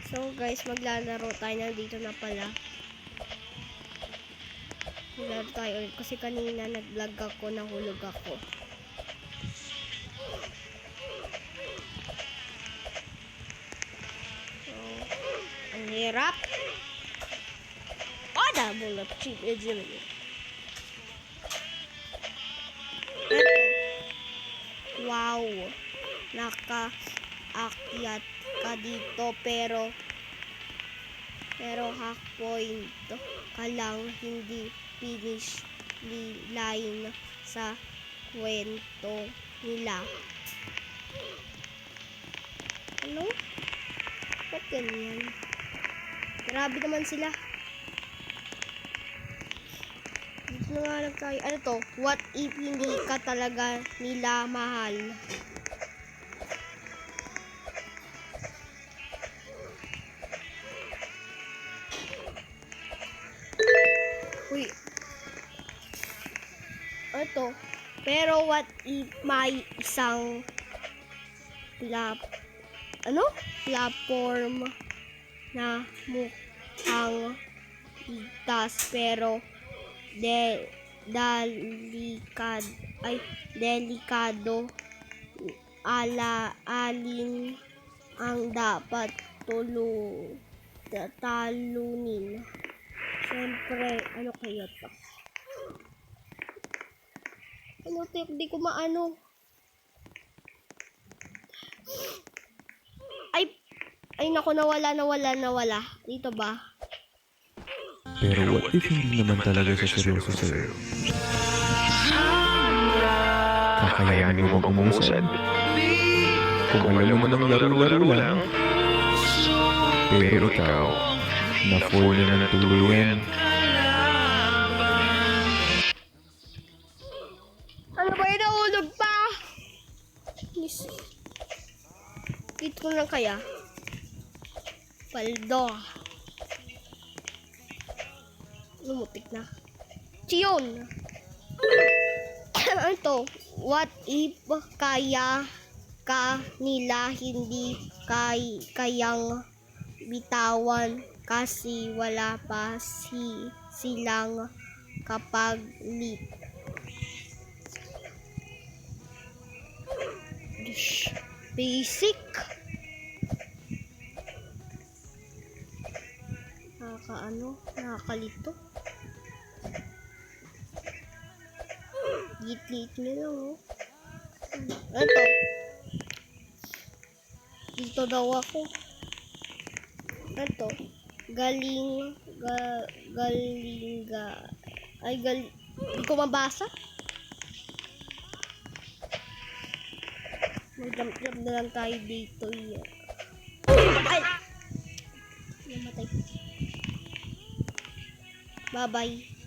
So guys, maglalaro tayo. Nandito na pala. Maglalaro tayo ulit. Kasi kanina nag-vlog ako, nahulog ako. So, ang hirap. Oh, double up cheap. Ito. Wow. Naka-akyat ka dito pero half point ka lang, hindi finish line sa kwento nila. Ano? Ba't ganyan? Grabe naman sila. Dito na nga lang tayo. Ano to? What if hindi ka talaga nila mahal? Uy. Ito. Pero what if may isang platform na mukhang ligtas pero delikado, alin ang dapat talunin? Siyempre, ano kaya to? Ano to? Hindi ko maano. Ay naku, nawala. Dito ba? Pero what if hindi naman talaga siya seryoso sa'yo? Kakayanin mo bang umusad? Kung alam mo nang laro-laro lang, pero ikaw, na-fall na ng tuluyan. Ano ba yun? Nahulog pa! Dito lang kaya? Paldo. Lumupit na. Chiyon! Ano to? What if kaya ka nila hindi kayang bitawan kasi wala pa silang kapaglit? Basic. Nakakalito. Git-git nyo lang, oh. Ito. Dito daw ako. Ito. Galing. Hindi ko mabasa. Mag-jump na lang tayo dito. Ay! Namatay. Bye-bye.